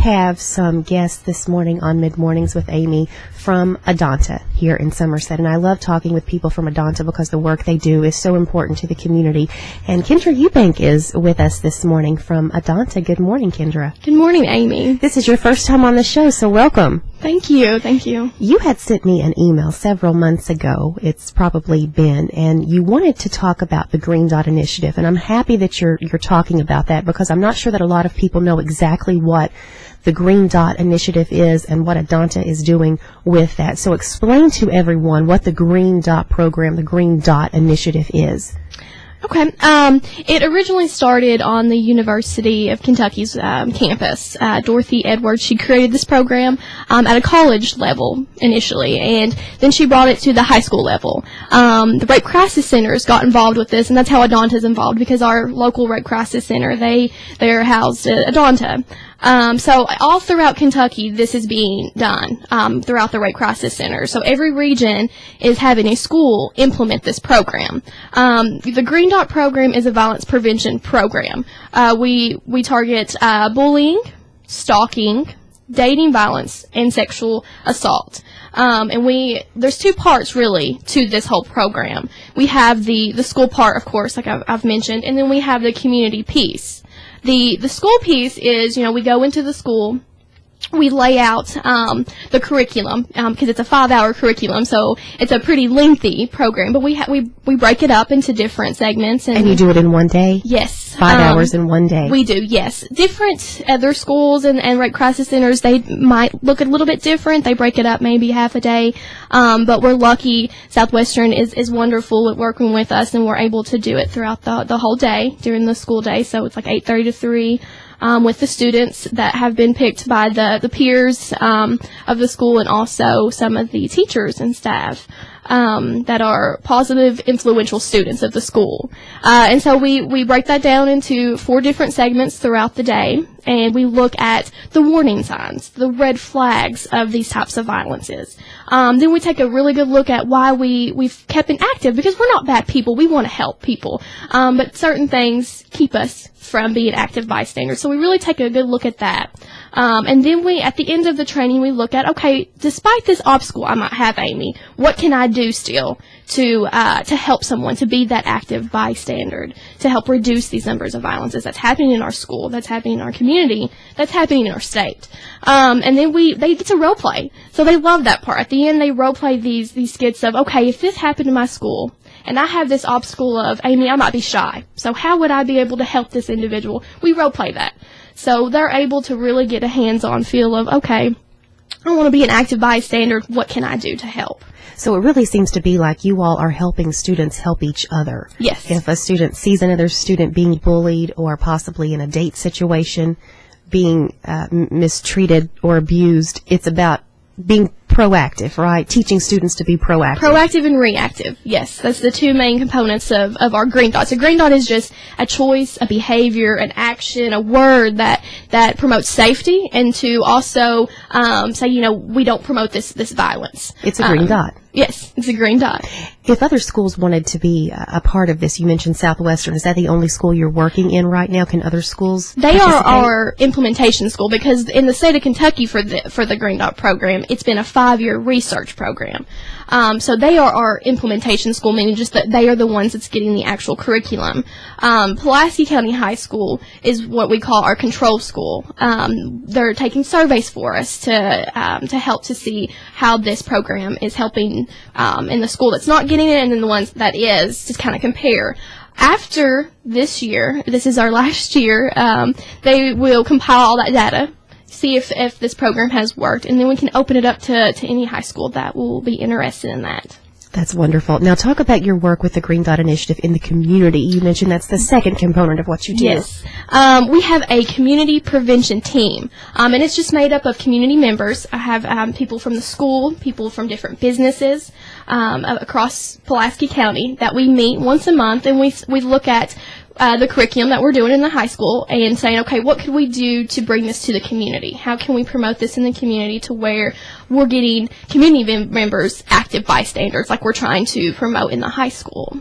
have some guests this morning on Mid-Mornings with Amy from Adanta here in Somerset, and I love talking with people from Adanta because the work they do is so important to the community. And Kendra Eubank is with us this morning from Adanta. Good morning, Kendra. Good morning, Amy. This is your first time on the show, so welcome. Thank you. Thank you. You had sent me an email several months ago, it's probably been, and you wanted to talk about the Green Dot Initiative, and I'm happy that you're talking about that because I'm not sure that a lot of people know exactly what the Green Dot Initiative is and what Adanta is doing with that. So explain to everyone what the Green Dot program, the Green Dot Initiative is. Okay. It originally started on the University of Kentucky's campus. Dorothy Edwards, she created this program at a college level initially, and then she brought it to the high school level. The Rape Crisis Centers got involved with this, and that's how Adanta is involved, because our local Rape Crisis Center, they're housed at Adanta. So all throughout Kentucky, this is being done throughout the Rape Crisis Center. So every region is having a school implement this program. The Green Dot program is a violence prevention program. We target bullying, stalking, dating violence, and sexual assault. And there's two parts really to this whole program. We have the school part, of course, like I've mentioned, and then we have the community piece. The school piece is, we go into the school, we lay out the curriculum because it's a 5-hour curriculum, so it's a pretty lengthy program. But we break it up into different segments. And you do it in one day? Yes. 5 hours in one day? We do, yes. Different other schools and Rape Crisis Centers, they might look a little bit different. They break it up maybe half a day. But we're lucky. Southwestern is wonderful at working with us, and we're able to do it throughout the whole day during the school day. So it's like 8:30 to 3. With the students that have been picked by the peers of the school, and also some of the teachers and staff that are positive, influential students of the school. And so we break that down into 4 different segments throughout the day, and we look at the warning signs, the red flags of these types of violences. Then we take a really good look at why we've kept it active, because we're not bad people. We want to help people. But certain things keep us from being active bystanders. So we really take a good look at that. And then at the end of the training, we look at, okay, despite this obstacle I might have, Amy, what can I do still to help someone to be that active bystander, to help reduce these numbers of violences that's happening in our school, that's happening in our community, that's happening in our state. And then they get to role play. So they love that part. At the end, they role play these skits of, okay, if this happened in my school, and I have this obstacle of, Amy, I might be shy. So how would I be able to help this individual? We role play that. So they're able to really get a hands-on feel of, okay, I want to be an active bystander. What can I do to help? So it really seems to be like you all are helping students help each other. Yes. If a student sees another student being bullied or possibly in a date situation, being mistreated or abused, it's about being proactive, right? Teaching students to be proactive. Proactive and reactive, yes. That's the 2 main components of our Green Dot. So Green Dot is just a choice, a behavior, an action, a word that promotes safety, and to also say, we don't promote this violence. It's a Green Dot. Yes, it's a Green Dot. If other schools wanted to be a part of this, you mentioned Southwestern. Is that the only school you're working in right now? Can other schools They are our implementation school, because in the state of Kentucky for the Green Dot program, it's been a 5-year research program. So they are our implementation school, meaning just that they are the ones that's getting the actual curriculum. Pulaski County High School is what we call our control school. They're taking surveys for us to help to see how this program is helping in the school that's not getting it, and then the ones that is, to kind of compare. After this year, this is our last year, they will compile all that data, see if this program has worked, and then we can open it up to any high school that will be interested in that. That's wonderful. Now talk about your work with the Green Dot Initiative in the community. You mentioned that's the second component of what you do. Yes. We have a community prevention team, and it's just made up of community members. I have people from the school, people from different businesses across Pulaski County that we meet once a month, and we look at the curriculum that we're doing in the high school and saying, okay, what could we do to bring this to the community? How can we promote this in the community to where we're getting community members active bystanders like we're trying to promote in the high school?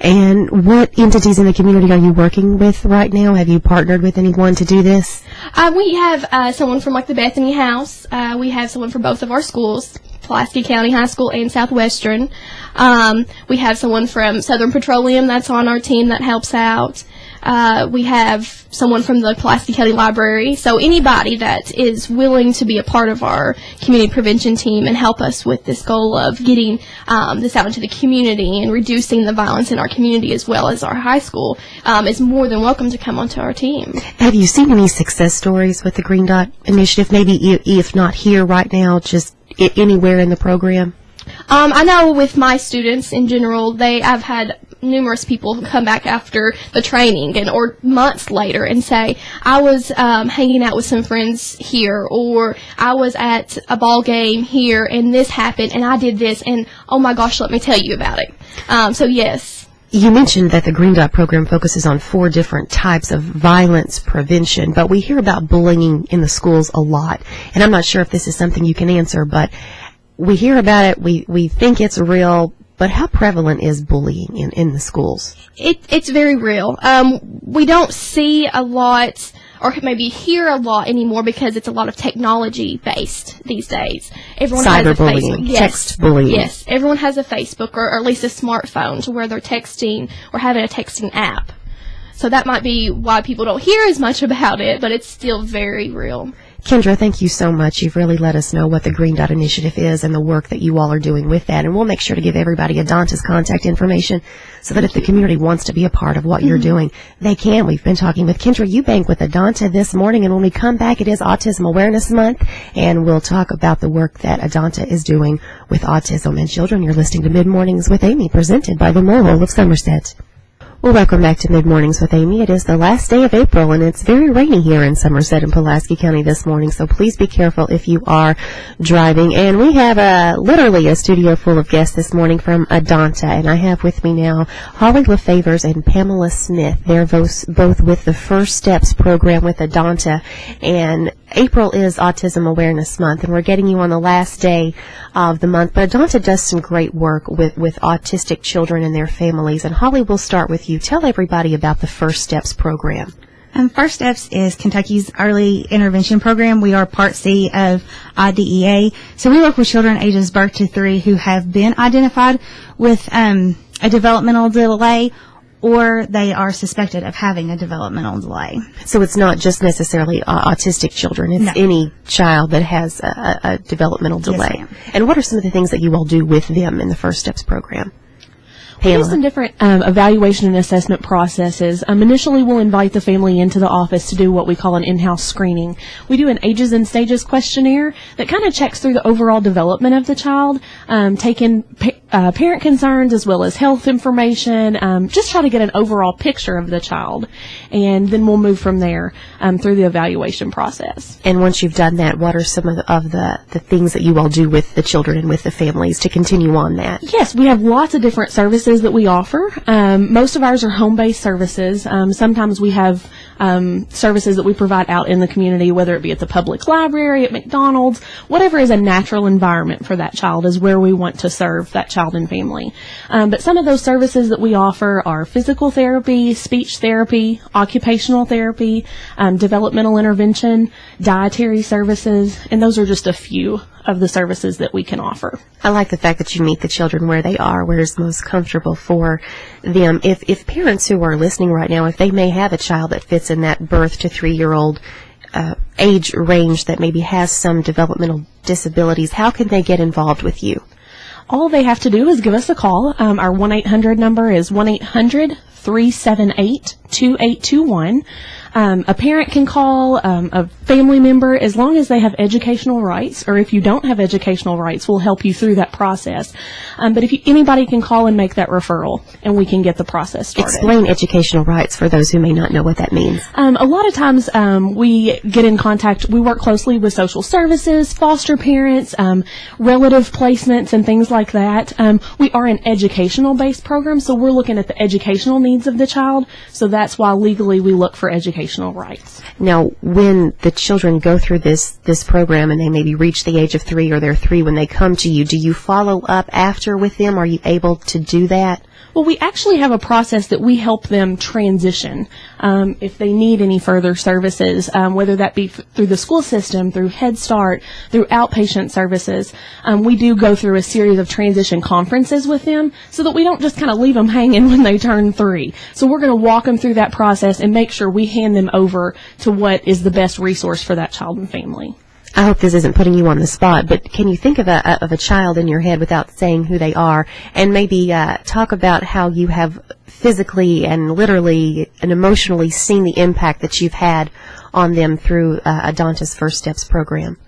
And what entities in the community are you working with right now? Have you partnered with anyone to do this? We have someone from like the Bethany House. We have someone from both of our schools, Pulaski County High School and Southwestern. We have someone from Southern Petroleum that's on our team that helps out. We have someone from the Pulaski County Library. So anybody that is willing to be a part of our community prevention team and help us with this goal of getting this out into the community and reducing the violence in our community as well as our high school is more than welcome to come onto our team. Have you seen any success stories with the Green Dot Initiative? Maybe if not here right now, just anywhere in the program? I know with my students in general, I've had numerous people come back after the training or months later and say, I was hanging out with some friends here, or I was at a ball game here and this happened and I did this and oh my gosh, let me tell you about it. So yes. You mentioned that the Green Dot program focuses on 4 different types of violence prevention, but we hear about bullying in the schools a lot. And I'm not sure if this is something you can answer, but we hear about it, we think it's real, but how prevalent is bullying in the schools? It's very real. We don't see a lot or maybe hear a lot anymore because it's a lot of technology based these days. Everyone has a Facebook. Yes. Text bullying. Yes, everyone has a Facebook or at least a smartphone to where they're texting or having a texting app. So that might be why people don't hear as much about it, but it's still very real. Kendra, thank you so much. You've really let us know what the Green Dot Initiative is and the work that you all are doing with that. And we'll make sure to give everybody Adanta's contact information so that if the community wants to be a part of what you're doing, they can. We've been talking with Kendra Eubank with Adanta this morning, and when we come back, it is Autism Awareness Month, and we'll talk about the work that Adanta is doing with autism and children. You're listening to Mid Mornings with Amy, presented by the Mobile of Somerset. Well, welcome back to Mid Mornings with Amy. It is the last day of April, and it's very rainy here in Somerset and Pulaski County this morning, so please be careful if you are driving. And we have literally a studio full of guests this morning from Adanta, and I have with me now Holly LaFavers and Pamela Smith. They're both with the First Steps program with Adanta, and April is Autism Awareness Month, and we're getting you on the last day of the month. But Adanta does some great work with autistic children and their families. And Holly, we'll start with you. Tell everybody about the First Steps program. First Steps is Kentucky's early intervention program. We are Part C of IDEA. So we work with children ages birth to 3 who have been identified with a developmental delay, or they are suspected of having a developmental delay. So it's not just necessarily autistic children. It's any child that has a developmental delay. Yes, ma'am. And what are some of the things that you all do with them in the First Steps program? We have some different evaluation and assessment processes. Initially, we'll invite the family into the office to do what we call an in-house screening. We do an ages and stages questionnaire that kind of checks through the overall development of the child, taking parent concerns as well as health information, just try to get an overall picture of the child. And then we'll move from there through the evaluation process. And once you've done that, what are some of the things that you all do with the children and with the families to continue on that? Yes, we have lots of different services that we offer. Most of ours are home-based services. Sometimes we have services that we provide out in the community, whether it be at the public library, at McDonald's, whatever is a natural environment for that child is where we want to serve that child and family. But some of those services that we offer are physical therapy, speech therapy, occupational therapy, developmental intervention, dietary services, and those are just a few of the services that we can offer. I like the fact that you meet the children where they are, where it's most comfortable for them. If parents who are listening right now, if they may have a child that fits in that birth to 3-year-old age range that maybe has some developmental disabilities, how can they get involved with you? All they have to do is give us a call. Our 1-800 number is 1-800-378-2821. A parent can call, a family member, as long as they have educational rights, or if you don't have educational rights, we'll help you through that process. But anybody can call and make that referral, and we can get the process started. Explain educational rights for those who may not know what that means. A lot of times we get in contact, we work closely with social services, foster parents, relative placements, and things like that. We are an educational-based program, so we're looking at the educational needs of the child, so that's why legally we look for educational rights. Now, when the children go through this program and they maybe reach the age of 3 or they're 3 when they come to you, do you follow up after with them? Are you able to do that? Well, we actually have a process that we help them transition if they need any further services, whether that be through the school system, through Head Start, through outpatient services. We do go through a series of transition conferences with them so that we don't just kind of leave them hanging when they turn 3. So we're going to walk them through that process and make sure we hand them over to what is the best resource for that child and family. I hope this isn't putting you on the spot, but can you think of a child in your head without saying who they are, and maybe talk about how you have physically and literally and emotionally seen the impact that you've had on them through Adanta's First Steps program?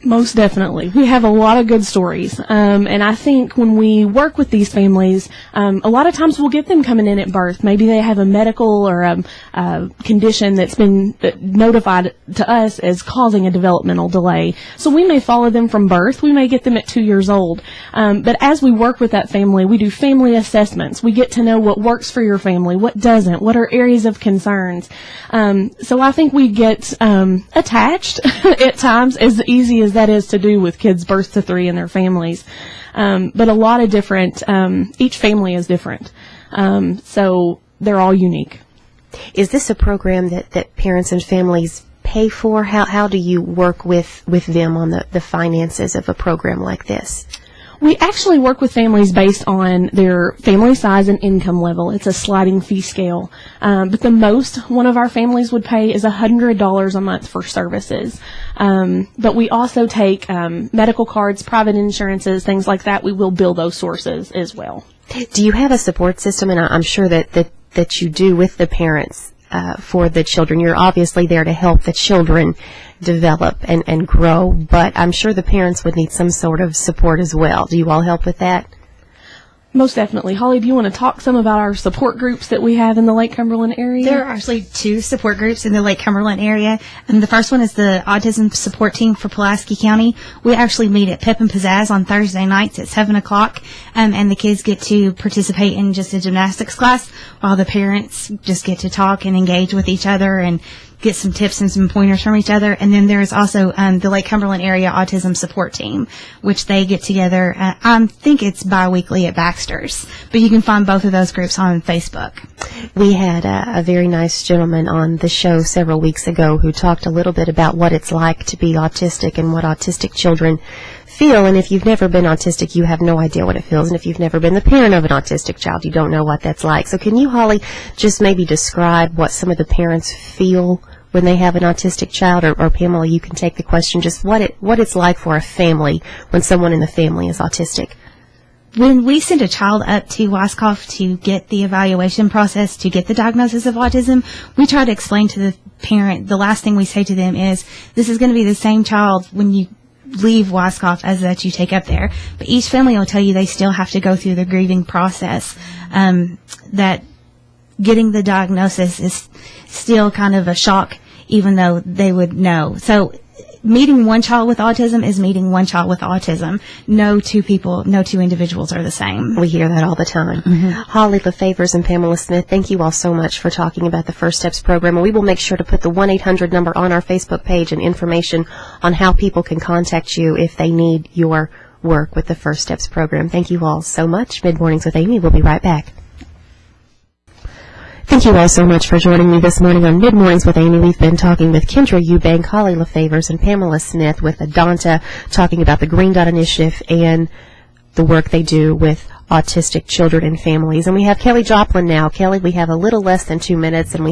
Most definitely. We have a lot of good stories. And I think when we work with these families, a lot of times we'll get them coming in at birth. Maybe they have a medical or a condition that's been notified to us as causing a developmental delay. So we may follow them from birth. We may get them at 2 years old. But as we work with that family, we do family assessments. We get to know what works for your family, what doesn't, what are areas of concerns. So I think we get attached at times, as easy as that is to do with kids birth to 3 and their families. But a lot of different, each family is different. So they're all unique. Is this a program that parents and families pay for? How do you work with them on the finances of a program like this? We actually work with families based on their family size and income level. It's a sliding fee scale. But the most one of our families would pay is $100 a month for services. But we also take medical cards, private insurances, things like that. We will bill those sources as well. Do you have a support system? And I'm sure that you do with the parents for the children. You're obviously there to help the children develop and grow, but I'm sure the parents would need some sort of support as well. Do you all help with that? Most definitely. Holly, do you want to talk some about our support groups that we have in the Lake Cumberland area? There are actually 2 support groups in the Lake Cumberland area. And the first one is the Autism Support Team for Pulaski County. We actually meet at Pep and Pizzazz on Thursday nights at 7 o'clock. And the kids get to participate in just a gymnastics class while the parents just get to talk and engage with each other and get some tips and some pointers from each other. And then there's also the Lake Cumberland Area Autism Support Team, which they get together. I think it's bi-weekly at Baxter's, but you can find both of those groups on Facebook. We had a very nice gentleman on the show several weeks ago who talked a little bit about what it's like to be autistic and what autistic children feel. And if you've never been autistic, you have no idea what it feels. And if you've never been the parent of an autistic child, you don't know what that's like. So can you, Holly, just maybe describe what some of the parents feel when they have an autistic child, or Pamela, you can take the question, just what it's like for a family when someone in the family is autistic. When we send a child up to Wyckoff to get the evaluation process, to get the diagnosis of autism, we try to explain to the parent, the last thing we say to them is, this is going to be the same child when you leave Wyckoff as that you take up there. But each family will tell you they still have to go through the grieving process, that getting the diagnosis is still kind of a shock, even though they would know. So meeting one child with autism is meeting one child with autism. No two individuals are the same. We hear that all the time. Mm-hmm. Holly LaFavers and Pamela Smith, thank you all so much for talking about the First Steps program. And we will make sure to put the 1-800 number on our Facebook page and information on how people can contact you if they need your work with the First Steps program. Thank you all so much. Mid Mornings with Amy. We'll be right back. Thank you all so much for joining me this morning on Mid Mornings with Amy. We've been talking with Kendra Eubank, Holly LaFavers, and Pamela Smith with Adanta, talking about the Green Dot Initiative and the work they do with autistic children and families. And we have Kelly Joplin now. Kelly, we have a little less than 2 minutes, and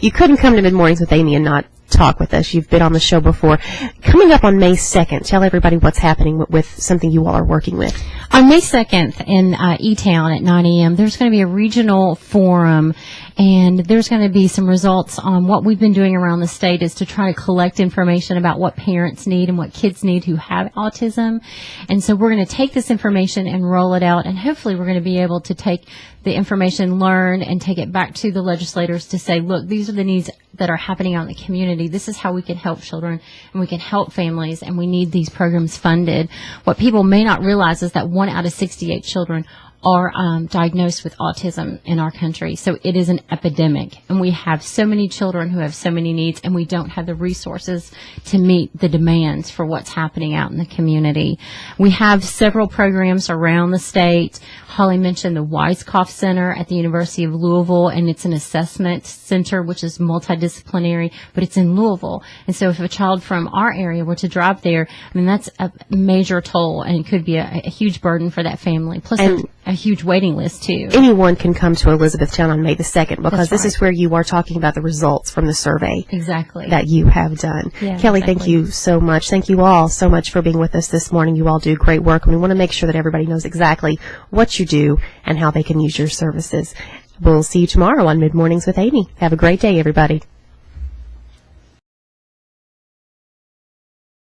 you couldn't come to Mid Mornings with Amy and not talk with us. You've been on the show before. Coming up on May 2nd, tell everybody what's happening with something you all are working with. On May 2nd in E-Town at 9 a.m., there's going to be a regional forum, and there's going to be some results on what we've been doing around the state is to try to collect information about what parents need and what kids need who have autism. And so we're going to take this information and roll it out, and hopefully we're going to be able to take the information learned and take it back to the legislators to say, look, these are the needs that are happening out in the community. This is how we can help children and we can help families, and we need these programs funded. What people may not realize is that 1 out of 68 children are diagnosed with autism in our country. So it is an epidemic, and we have so many children who have so many needs, and we don't have the resources to meet the demands for what's happening out in the community. We have several programs around the state. Holly mentioned the Weiskopf Center at the University of Louisville, and it's an assessment center which is multidisciplinary, but it's in Louisville. And so if a child from our area were to drop there, I mean, that's a major toll, and it could be a huge burden for that family. Plus a huge waiting list, too. Anyone can come to Elizabethtown on May the 2nd, because That's this is where you are talking about the results from the survey Exactly. that you have done. Yeah, Kelly, exactly. thank you so much. Thank you all so much for being with us this morning. You all do great work, and we want to make sure that everybody knows exactly what you do and how they can use your services. We'll see you tomorrow on Mid Mornings with Amy. Have a great day, everybody.